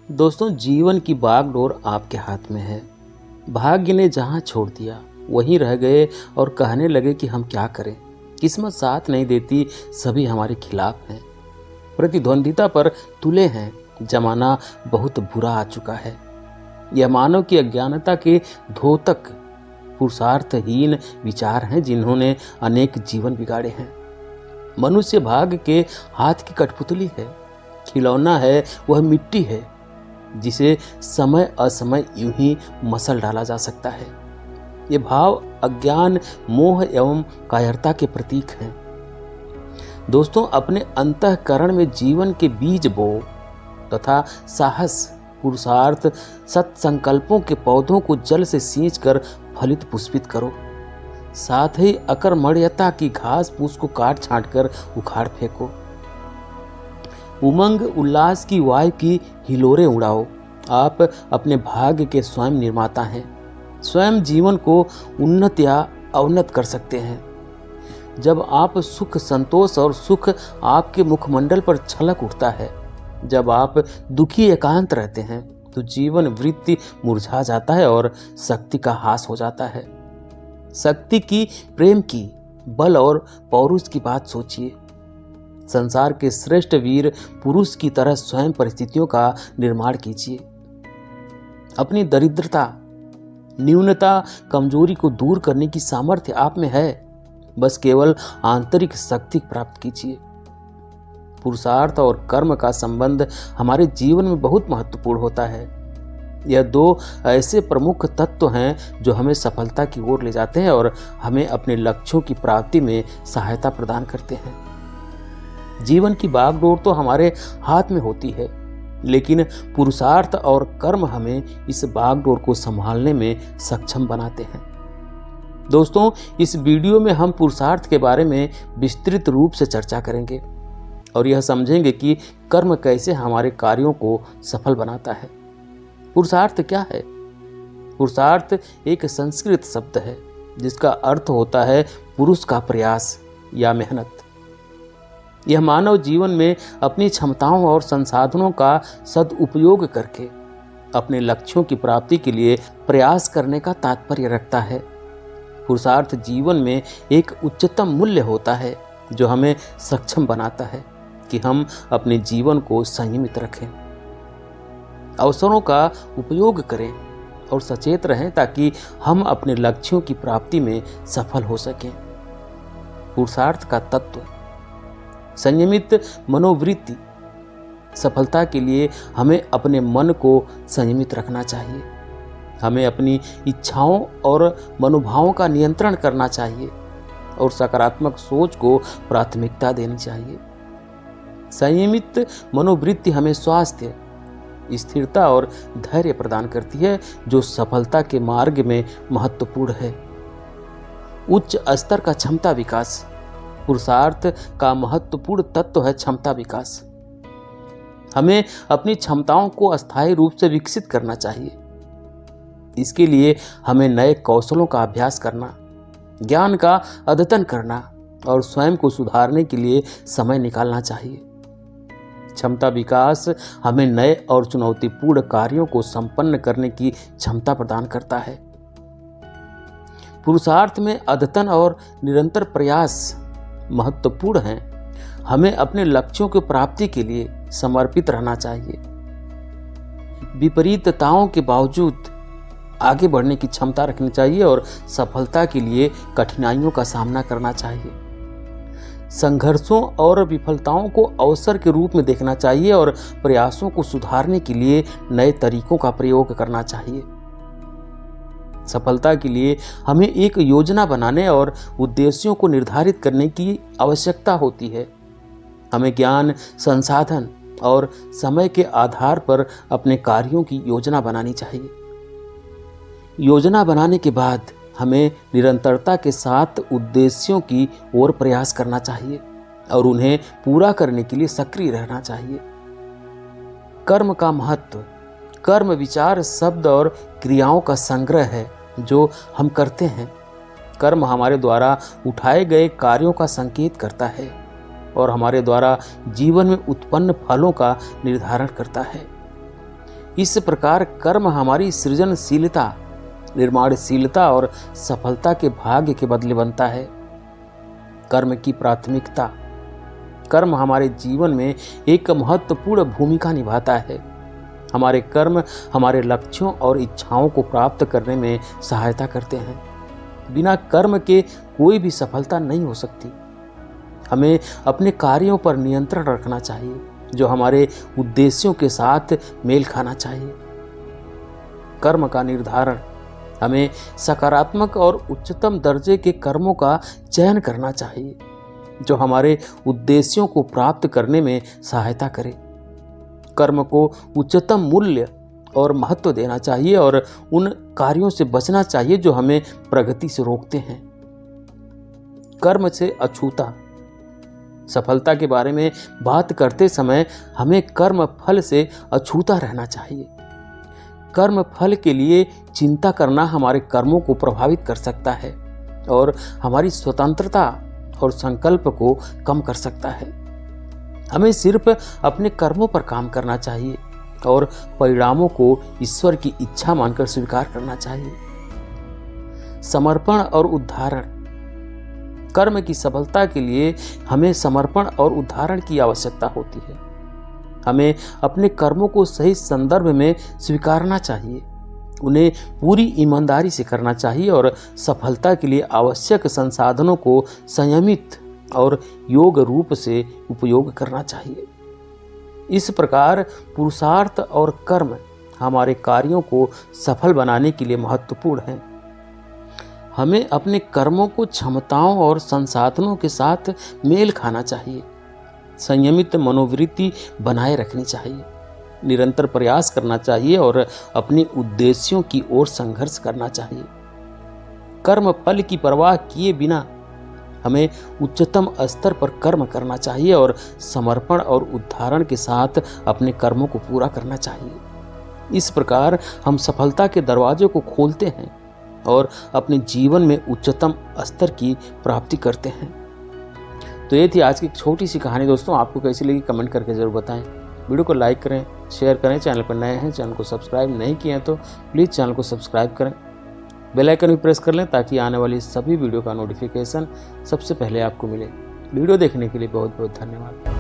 दोस्तों, जीवन की बागडोर आपके हाथ में है। भाग्य ने जहां छोड़ दिया वहीं रह गए और कहने लगे कि हम क्या करें। किस्मत साथ नहीं देती, सभी हमारे खिलाफ हैं, प्रतिद्वंदिता पर तुले हैं। जमाना बहुत बुरा आ चुका है। यह मानव की अज्ञानता के धोतक पुरुषार्थहीन विचार हैं जिन्होंने अनेक जीवन बिगाड़े हैं। मनुष्य भाग्य के हाथ की कठपुतली है, खिलौना है, वह मिट्टी है जिसे समय असमय यूं ही मसल डाला जा सकता है। ये भाव अज्ञान, मोह एवं कायरता के प्रतीक हैं। दोस्तों, अपने अंतःकरण में जीवन के बीज बो तथा साहस, पुरुषार्थ, सत्संकल्पों के पौधों को जल से सींचकर फलित पुष्पित करो। साथ ही अकर्मण्यता की घास फूस को काट छांट कर उखाड़ फेंको। उमंग उल्लास की वायु की हिलोरें उड़ाओ। आप अपने भाग्य के स्वयं निर्माता हैं। स्वयं जीवन को उन्नत या अवनत कर सकते हैं। जब आप सुख, संतोष और सुख आपके मुखमंडल पर छलक उठता है, जब आप दुखी एकांत रहते हैं, तो जीवन वृत्ति मुरझा जाता है और शक्ति का हास हो जाता है। शक्ति की, प्रेम की, बल और पौरुष की बात सोचिए। संसार के श्रेष्ठ वीर पुरुष की तरह स्वयं परिस्थितियों का निर्माण कीजिए। अपनी दरिद्रता, न्यूनता, कमजोरी को दूर करने की सामर्थ्य आप में है। बस केवल आंतरिक शक्ति प्राप्त कीजिए। पुरुषार्थ और कर्म का संबंध हमारे जीवन में बहुत महत्वपूर्ण होता है। यह दो ऐसे प्रमुख तत्व हैं जो हमें सफलता की ओर ले जाते हैं और हमें अपने लक्ष्यों की प्राप्ति में सहायता प्रदान करते हैं। जीवन की बागडोर तो हमारे हाथ में होती है, लेकिन पुरुषार्थ और कर्म हमें इस बागडोर को संभालने में सक्षम बनाते हैं। दोस्तों, इस वीडियो में हम पुरुषार्थ के बारे में विस्तृत रूप से चर्चा करेंगे और यह समझेंगे कि कर्म कैसे हमारे कार्यों को सफल बनाता है। पुरुषार्थ क्या है? पुरुषार्थ एक संस्कृत शब्द है जिसका अर्थ होता है पुरुष का प्रयास या मेहनत। यह मानव जीवन में अपनी क्षमताओं और संसाधनों का सदुपयोग करके अपने लक्ष्यों की प्राप्ति के लिए प्रयास करने का तात्पर्य रखता है। पुरुषार्थ जीवन में एक उच्चतम मूल्य होता है जो हमें सक्षम बनाता है कि हम अपने जीवन को संयमित रखें, अवसरों का उपयोग करें और सचेत रहें ताकि हम अपने लक्ष्यों की प्राप्ति में सफल हो सकें। पुरुषार्थ का तत्व: संयमित मनोवृत्ति। सफलता के लिए हमें अपने मन को संयमित रखना चाहिए। हमें अपनी इच्छाओं और मनोभावों का नियंत्रण करना चाहिए और सकारात्मक सोच को प्राथमिकता देनी चाहिए। संयमित मनोवृत्ति हमें स्वास्थ्य, स्थिरता और धैर्य प्रदान करती है जो सफलता के मार्ग में महत्वपूर्ण है। उच्च स्तर का क्षमता विकास। पुरुषार्थ का महत्वपूर्ण तत्व है क्षमता विकास। हमें अपनी क्षमताओं को अस्थायी रूप से विकसित करना चाहिए। इसके लिए हमें नए कौशलों का अभ्यास करना, ज्ञान का अद्यतन करना और स्वयं को सुधारने के लिए समय निकालना चाहिए। क्षमता विकास हमें नए और चुनौतीपूर्ण कार्यों को संपन्न करने की क्षमता प्रदान करता है। पुरुषार्थ में अद्यतन और निरंतर प्रयास महत्वपूर्ण हैं। हमें अपने लक्ष्यों की प्राप्ति के लिए समर्पित रहना चाहिए। विपरीतताओं के बावजूद आगे बढ़ने की क्षमता रखनी चाहिए और सफलता के लिए कठिनाइयों का सामना करना चाहिए। संघर्षों और विफलताओं को अवसर के रूप में देखना चाहिए और प्रयासों को सुधारने के लिए नए तरीकों का प्रयोग करना चाहिए। सफलता के लिए हमें एक योजना बनाने और उद्देश्यों को निर्धारित करने की आवश्यकता होती है। हमें ज्ञान, संसाधन और समय के आधार पर अपने कार्यों की योजना बनानी चाहिए। योजना बनाने के बाद हमें निरंतरता के साथ उद्देश्यों की ओर प्रयास करना चाहिए और उन्हें पूरा करने के लिए सक्रिय रहना चाहिए। कर्म का महत्व। कर्म विचार, शब्द और क्रियाओं का संग्रह है जो हम करते हैं। कर्म हमारे द्वारा उठाए गए कार्यों का संकेत करता है और हमारे द्वारा जीवन में उत्पन्न फलों का निर्धारण करता है। इस प्रकार कर्म हमारी सृजनशीलता, निर्माणशीलता और सफलता के भाग्य के बदले बनता है। कर्म की प्राथमिकता। कर्म हमारे जीवन में एक महत्वपूर्ण भूमिका निभाता है। हमारे कर्म हमारे लक्ष्यों और इच्छाओं को प्राप्त करने में सहायता करते हैं। बिना कर्म के कोई भी सफलता नहीं हो सकती। हमें अपने कार्यों पर नियंत्रण रखना चाहिए, जो हमारे उद्देश्यों के साथ मेल खाना चाहिए। कर्म का निर्धारण। हमें सकारात्मक और उच्चतम दर्जे के कर्मों का चयन करना चाहिए, जो हमारे उद्देश्यों को प्राप्त करने में सहायता करे। कर्म को उच्चतम मूल्य और महत्व देना चाहिए और उन कार्यों से बचना चाहिए जो हमें प्रगति से रोकते हैं। कर्म से अछूता। सफलता के बारे में बात करते समय हमें कर्म फल से अछूता रहना चाहिए। कर्म फल के लिए चिंता करना हमारे कर्मों को प्रभावित कर सकता है और हमारी स्वतंत्रता और संकल्प को कम कर सकता है। हमें सिर्फ अपने कर्मों पर काम करना चाहिए और परिणामों को ईश्वर की इच्छा मानकर स्वीकार करना चाहिए। समर्पण और उद्धारण। कर्म की सफलता के लिए हमें समर्पण और उद्धारण की आवश्यकता होती है। हमें अपने कर्मों को सही संदर्भ में स्वीकारना चाहिए, उन्हें पूरी ईमानदारी से करना चाहिए और सफलता के लिए आवश्यक संसाधनों को संयमित और योग रूप से उपयोग करना चाहिए। इस प्रकार पुरुषार्थ और कर्म हमारे कार्यों को सफल बनाने के लिए महत्वपूर्ण हैं। हमें अपने कर्मों को क्षमताओं और संसाधनों के साथ मेल खाना चाहिए, संयमित मनोवृत्ति बनाए रखनी चाहिए, निरंतर प्रयास करना चाहिए और अपने उद्देश्यों की ओर संघर्ष करना चाहिए। कर्म फल की परवाह किए बिना हमें उच्चतम स्तर पर कर्म करना चाहिए और समर्पण और उद्धारण के साथ अपने कर्मों को पूरा करना चाहिए। इस प्रकार हम सफलता के दरवाजों को खोलते हैं और अपने जीवन में उच्चतम स्तर की प्राप्ति करते हैं। तो ये थी आज की एक छोटी सी कहानी दोस्तों। आपको कैसी लगी कमेंट करके ज़रूर बताएं। वीडियो को लाइक करें, शेयर करें। चैनल पर नए हैं, चैनल को सब्सक्राइब नहीं किए हैं तो प्लीज़ चैनल को सब्सक्राइब करें। बेल आइकन भी प्रेस कर लें ताकि आने वाली सभी वीडियो का नोटिफिकेशन सबसे पहले आपको मिले। वीडियो देखने के लिए बहुत बहुत धन्यवाद।